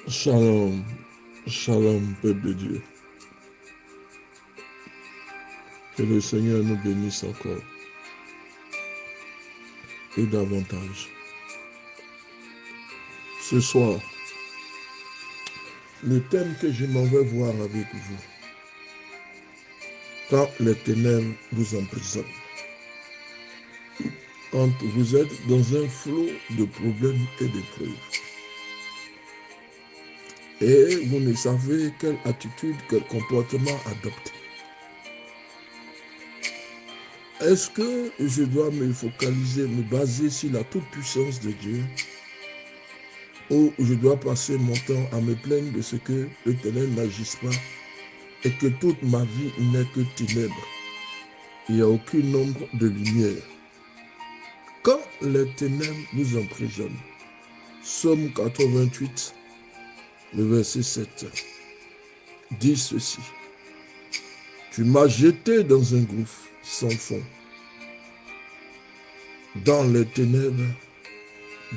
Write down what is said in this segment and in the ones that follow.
Shalom, shalom, peuple de Dieu. Que le Seigneur nous bénisse encore et davantage. Ce soir, le thème que je m'en vais voir avec vous, quand les ténèbres vous emprisonnent, quand vous êtes dans un flot de problèmes et d'épreuves, et vous ne savez quelle attitude, quel comportement adopter. Est-ce que je dois me focaliser, me baser sur la toute-puissance de Dieu, ou je dois passer mon temps à me plaindre de ce que l'Éternel n'agisse pas et que toute ma vie n'est que ténèbres? Il n'y a aucune ombre de lumière. Quand les ténèbres nous emprisonnent, Psaume 88, le verset 7, dit ceci: Tu m'as jeté dans un gouffre sans fond, dans les ténèbres,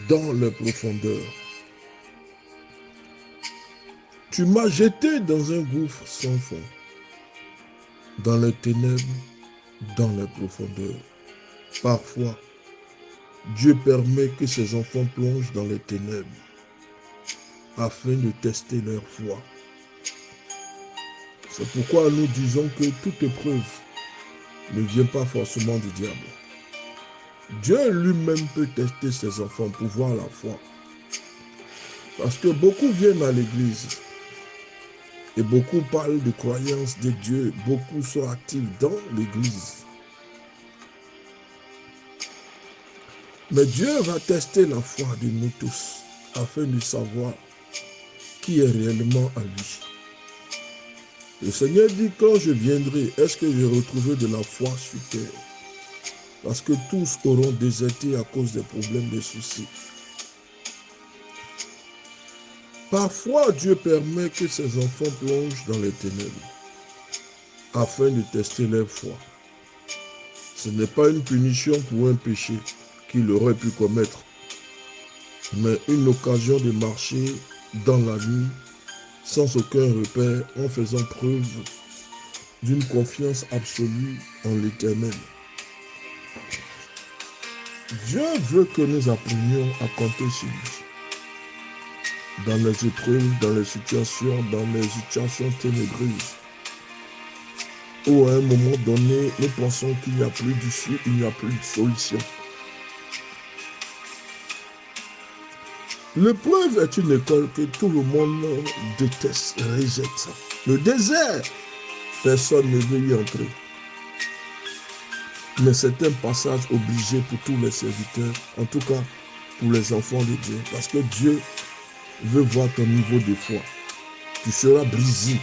dans les profondeurs. Tu m'as jeté dans un gouffre sans fond, dans les ténèbres, dans les profondeurs. Parfois, Dieu permet que ses enfants plongent dans les ténèbres afin de tester leur foi. C'est pourquoi nous disons que toute épreuve ne vient pas forcément du diable. Dieu lui-même peut tester ses enfants pour voir la foi. Parce que beaucoup viennent à l'église et beaucoup parlent de croyance de Dieu, beaucoup sont actifs dans l'église. Mais Dieu va tester la foi de nous tous afin de savoir qui est réellement à lui. Le Seigneur dit: quand je viendrai, est-ce que je retrouverai de la foi sur terre? Parce que tous auront déserté à cause des problèmes, des soucis. Parfois, Dieu permet que ses enfants plongent dans les ténèbres afin de tester leur foi. Ce n'est pas une punition pour un péché qu'il aurait pu commettre, mais une occasion de marcher dans la nuit sans aucun repère, en faisant preuve d'une confiance absolue en l'Éternel. Dieu veut que nous apprenions à compter sur lui. Dans les épreuves, dans les situations ténébreuses, où à un moment donné, nous pensons qu'il n'y a plus d'issue, il n'y a plus de solution. L'épreuve est une école que tout le monde déteste, rejette. Le désert, personne ne veut y entrer. Mais c'est un passage obligé pour tous les serviteurs, en tout cas pour les enfants de Dieu. Parce que Dieu veut voir ton niveau de foi. Tu seras brisé.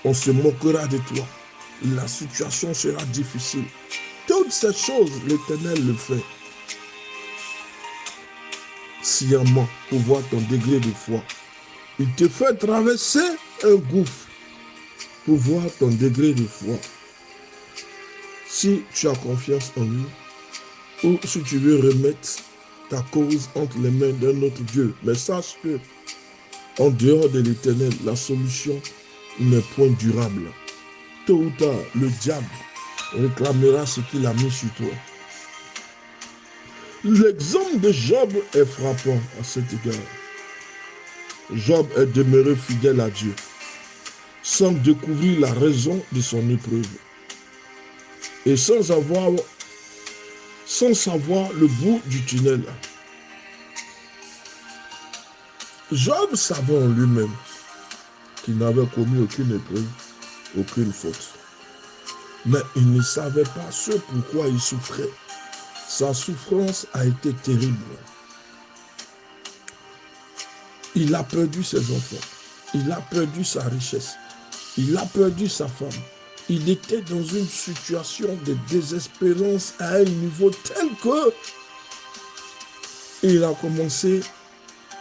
On se moquera de toi. La situation sera difficile. Toutes ces choses, l'Éternel le fait sciemment pour voir ton degré de foi. Il te fait traverser un gouffre pour voir ton degré de foi. Si tu as confiance en lui, ou si tu veux remettre ta cause entre les mains d'un autre Dieu, mais sache que en dehors de l'Éternel, la solution n'est point durable. Tôt ou tard, le diable réclamera ce qu'il a mis sur toi. L'exemple de Job est frappant à cet égard. Job est demeuré fidèle à Dieu, sans découvrir la raison de son épreuve, et sans savoir le bout du tunnel. Job savait en lui-même qu'il n'avait commis aucune épreuve, aucune faute. Mais il ne savait pas ce pourquoi il souffrait. Sa souffrance a été terrible. Il a perdu ses enfants. Il a perdu sa richesse. Il a perdu sa femme. Il était dans une situation de désespérance à un niveau tel que il a commencé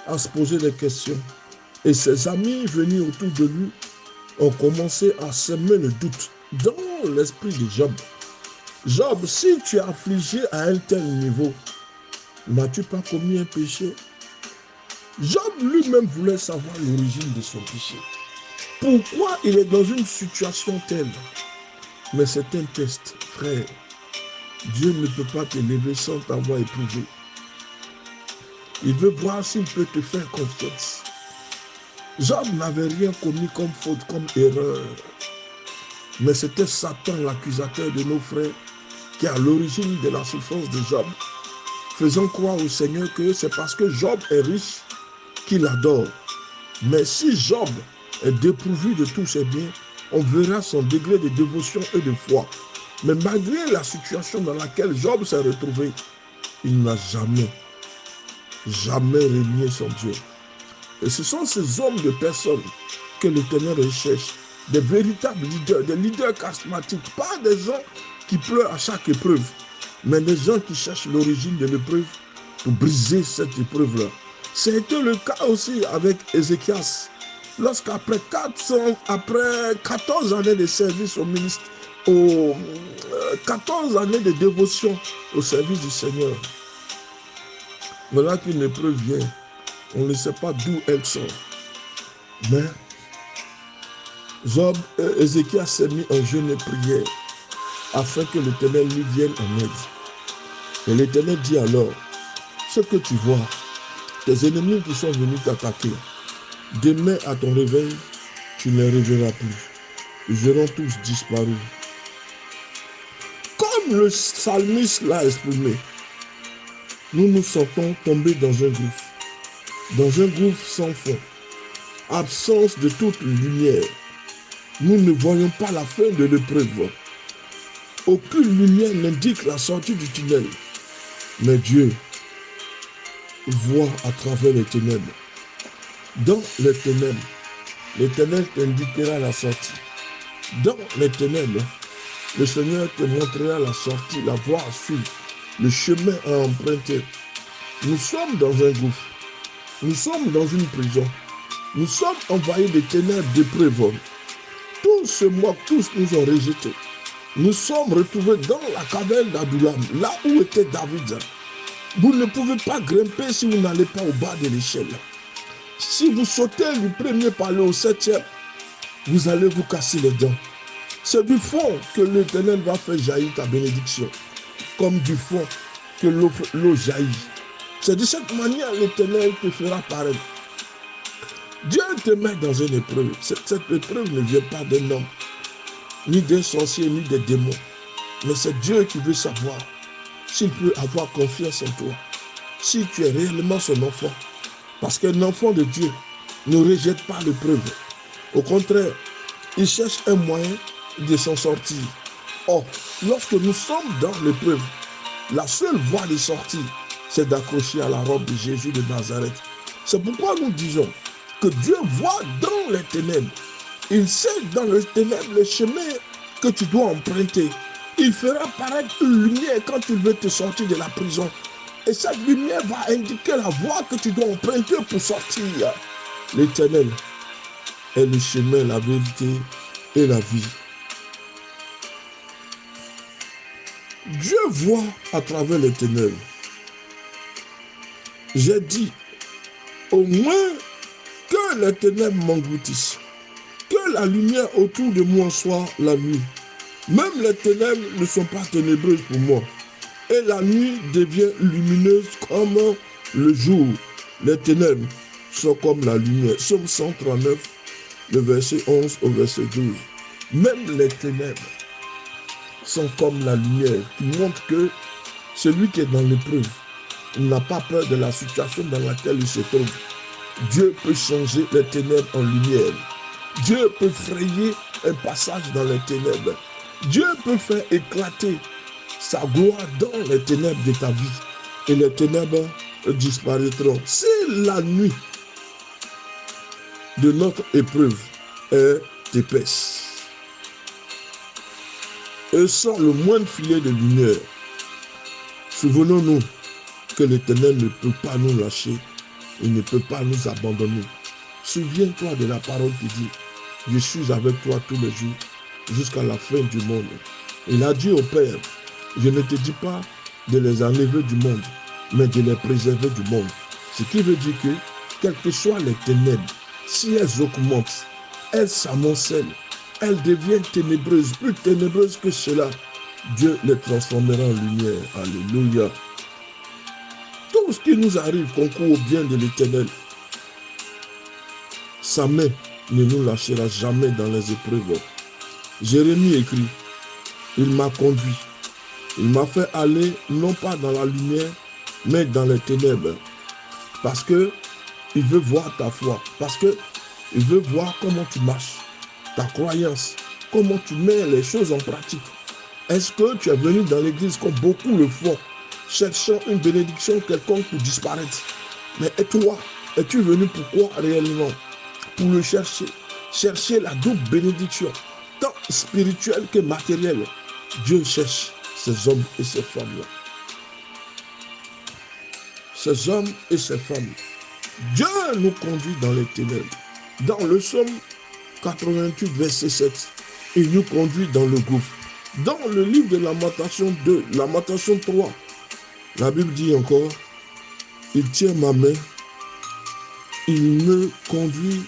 à se poser des questions. Et ses amis venus autour de lui ont commencé à semer le doute dans l'esprit de Job. Job, si tu es affligé à un tel niveau, n'as-tu pas commis un péché? Job lui-même voulait savoir l'origine de son péché. Pourquoi il est dans une situation telle? Mais c'est un test, frère. Dieu ne peut pas t'élever sans t'avoir éprouvé. Il veut voir s'il peut te faire confiance. Job n'avait rien commis comme faute, comme erreur. Mais c'était Satan, l'accusateur de nos frères, qui est à l'origine de la souffrance de Job, faisant croire au Seigneur que c'est parce que Job est riche qu'il adore. Mais si Job est dépourvu de tous ses biens, on verra son degré de dévotion et de foi. Mais malgré la situation dans laquelle Job s'est retrouvé, il n'a jamais renié son Dieu. Et ce sont ces hommes de personnes que l'Éternel recherche, des véritables leaders, des leaders charismatiques, pas des gens qui pleurent à chaque épreuve, mais des gens qui cherchent l'origine de l'épreuve pour briser cette épreuve-là. C'était le cas aussi avec Ézéchias. Lorsqu'après 14 années de service au ministère, 14 années de dévotion au service du Seigneur, voilà qu'une épreuve vient. On ne sait pas d'où elle sort. Mais Ézéchias s'est mis en jeûne et prière afin que l'Éternel lui vienne en aide. Et l'Éternel dit alors, ce que tu vois, tes ennemis qui sont venus t'attaquer, demain à ton réveil, tu ne les reverras plus. Ils auront tous disparu. Comme le psalmiste l'a exprimé, nous nous sentons tombés dans un gouffre sans fond, absence de toute lumière. Nous ne voyons pas la fin de l'épreuve. Aucune lumière n'indique la sortie du tunnel. Mais Dieu voit à travers les ténèbres. Dans les ténèbres, l'Éternel t'indiquera la sortie. Dans les ténèbres, le Seigneur te montrera la sortie, la voie à suivre, le chemin à emprunter. Nous sommes dans un gouffre. Nous sommes dans une prison. Nous sommes envahis de ténèbres d'épreuves. Tous se moquent, tous nous ont rejetés. Nous sommes retrouvés dans la caverne d'Adullam, là où était David. Vous ne pouvez pas grimper si vous n'allez pas au bas de l'échelle. Si vous sautez du premier palier au 7e, vous allez vous casser les dents. C'est du fond que l'Éternel va faire jaillir ta bénédiction, comme du fond que l'eau jaillit. C'est de cette manière l'Éternel te fera paraître. Dieu te met dans une épreuve. Cette épreuve ne vient pas d'un homme, ni d'un sorcier, ni des démons. Mais c'est Dieu qui veut savoir s'il peut avoir confiance en toi, si tu es réellement son enfant. Parce qu'un enfant de Dieu ne rejette pas l'épreuve. Au contraire, il cherche un moyen de s'en sortir. Or, lorsque nous sommes dans l'épreuve, la seule voie de sortie, c'est d'accrocher à la robe de Jésus de Nazareth. C'est pourquoi nous disons que Dieu voit dans les ténèbres. Il sait dans les ténèbres le chemin que tu dois emprunter. Il fera paraître une lumière quand il veut te sortir de la prison. Et cette lumière va indiquer la voie que tu dois emprunter pour sortir. L'Éternel est le chemin, la vérité et la vie. Dieu voit à travers les ténèbres. J'ai dit, au moins que les ténèbres m'engloutissent, que la lumière autour de moi soit la nuit. Même les ténèbres ne sont pas ténébreuses pour moi. Et la nuit devient lumineuse comme le jour. Les ténèbres sont comme la lumière. Psaume 139, le verset 11 au verset 12. Même les ténèbres sont comme la lumière, qui montre que celui qui est dans l'épreuve n'a pas peur de la situation dans laquelle il se trouve. Dieu peut changer les ténèbres en lumière. Dieu peut frayer un passage dans les ténèbres. Dieu peut faire éclater sa gloire dans les ténèbres de ta vie. Et les ténèbres disparaîtront. Si la nuit de notre épreuve est épaisse et sans le moindre filet de lumière, souvenons-nous que l'Éternel ne peut pas nous lâcher, il ne peut pas nous abandonner. Souviens-toi de la parole qui dit, je suis avec toi tous les jours jusqu'à la fin du monde. Il a dit au Père, je ne te dis pas de les enlever du monde, mais de les préserver du monde. Ce qui veut dire que, quelles que soient les ténèbres, si elles augmentent, elles s'amoncellent, elles deviennent ténébreuses, plus ténébreuses que cela, Dieu les transformera en lumière. Alléluia. Tout ce qui nous arrive concourt au bien de l'Éternel. Sa main ne nous lâchera jamais dans les épreuves. Jérémie écrit, il m'a conduit, il m'a fait aller non pas dans la lumière, mais dans les ténèbres. Parce que il veut voir ta foi, parce que il veut voir comment tu marches, ta croyance, comment tu mets les choses en pratique. Est-ce que tu es venu dans l'église comme beaucoup le font, cherchant une bénédiction quelconque pour disparaître? Mais et toi, es-tu venu pourquoi réellement? Pour le chercher, chercher la double bénédiction, tant spirituelle que matérielle. Dieu cherche ces hommes et ces femmes-là. Ces hommes et ces femmes. Dieu nous conduit dans les ténèbres. Dans le psaume 88, verset 7, il nous conduit dans le gouffre. Dans le livre de Lamentation 2, Lamentation 3, la Bible dit encore, il tient ma main, il me conduit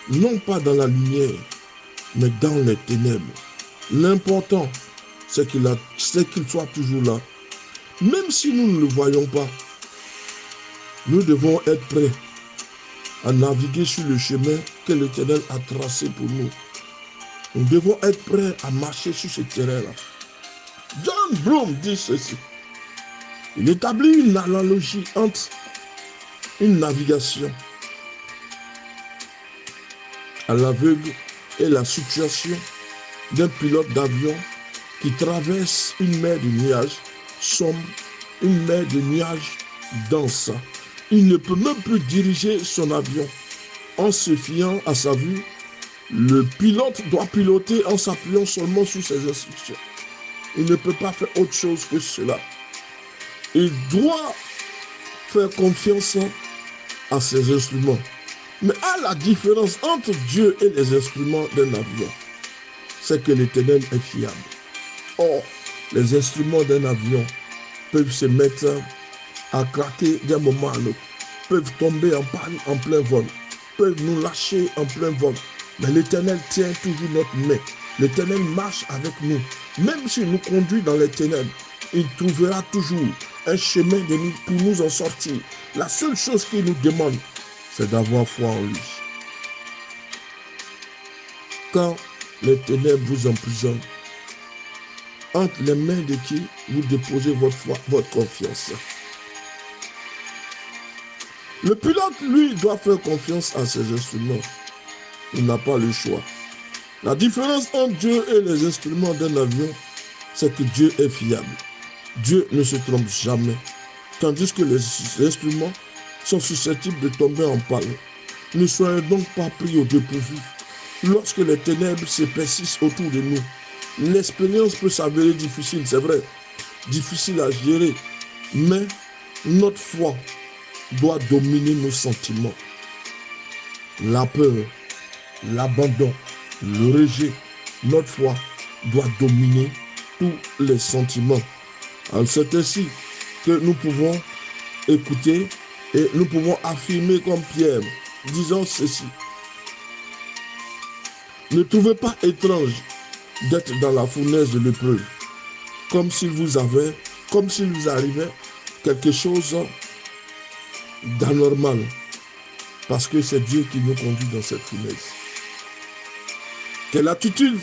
non pas dans la lumière, mais dans les ténèbres. L'important, c'est qu'il soit toujours là. Même si nous ne le voyons pas, nous devons être prêts à naviguer sur le chemin que l'Éternel a tracé pour nous. Nous devons être prêts à marcher sur ce terrain-là. John Bloom dit ceci. Il établit une analogie entre une navigation à l'aveugle et la situation d'un pilote d'avion qui traverse une mer de nuages sombres, une mer de nuages dense. Il ne peut même plus diriger son avion en se fiant à sa vue. Le pilote doit piloter en s'appuyant seulement sur ses instructions. Il ne peut pas faire autre chose que cela. Il doit faire confiance à ses instruments. Mais à la différence entre Dieu et les instruments d'un avion, c'est que l'Éternel est fiable. Or, les instruments d'un avion peuvent se mettre à craquer d'un moment à l'autre, peuvent tomber en panne en plein vol, peuvent nous lâcher en plein vol. Mais l'Éternel tient toujours notre main. L'Éternel marche avec nous. Même s'il nous conduit dans les ténèbres, il trouvera toujours un chemin pour nous en sortir. La seule chose qu'il nous demande, c'est d'avoir foi en lui. Quand les ténèbres vous emprisonnent, entre les mains de qui vous déposez votre foi, votre confiance. Le pilote, lui, doit faire confiance à ses instruments. Il n'a pas le choix. La différence entre Dieu et les instruments d'un avion, c'est que Dieu est fiable. Dieu ne se trompe jamais. Tandis que les instruments sont susceptibles de tomber en panne. Ne soyez donc pas pris au dépourvu. Lorsque les ténèbres se persistent autour de nous, l'expérience peut s'avérer difficile, c'est vrai, difficile à gérer, mais notre foi doit dominer nos sentiments. La peur, l'abandon, le rejet, notre foi doit dominer tous les sentiments. Alors c'est ainsi que nous pouvons écouter et nous pouvons affirmer comme Pierre, disant ceci. Ne trouvez pas étrange d'être dans la fournaise de l'épreuve, comme s'il vous arrivait quelque chose d'anormal, parce que c'est Dieu qui nous conduit dans cette fournaise. Quelle attitude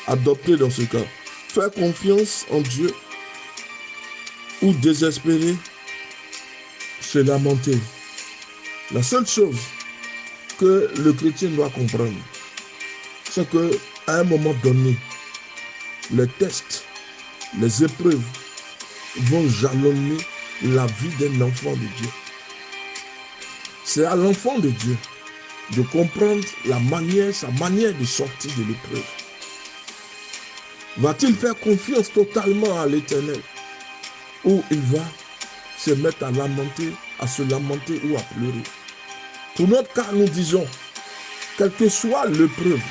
adopter dans ce cas? Faire confiance en Dieu ou désespérer, se lamenter. La seule chose que le chrétien doit comprendre, c'est qu'à un moment donné, les tests, les épreuves vont jalonner la vie d'un enfant de Dieu. C'est à l'enfant de Dieu de comprendre sa manière de sortir de l'épreuve. Va-t-il faire confiance totalement à l'Éternel ou il va se mettre à se lamenter ou à pleurer? Pour notre cas, nous disons, quelle que soit l'épreuve,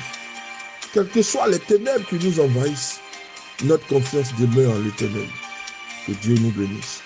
quelles que soient les ténèbres qui nous envahissent, notre confiance demeure en l'Éternel. Que Dieu nous bénisse.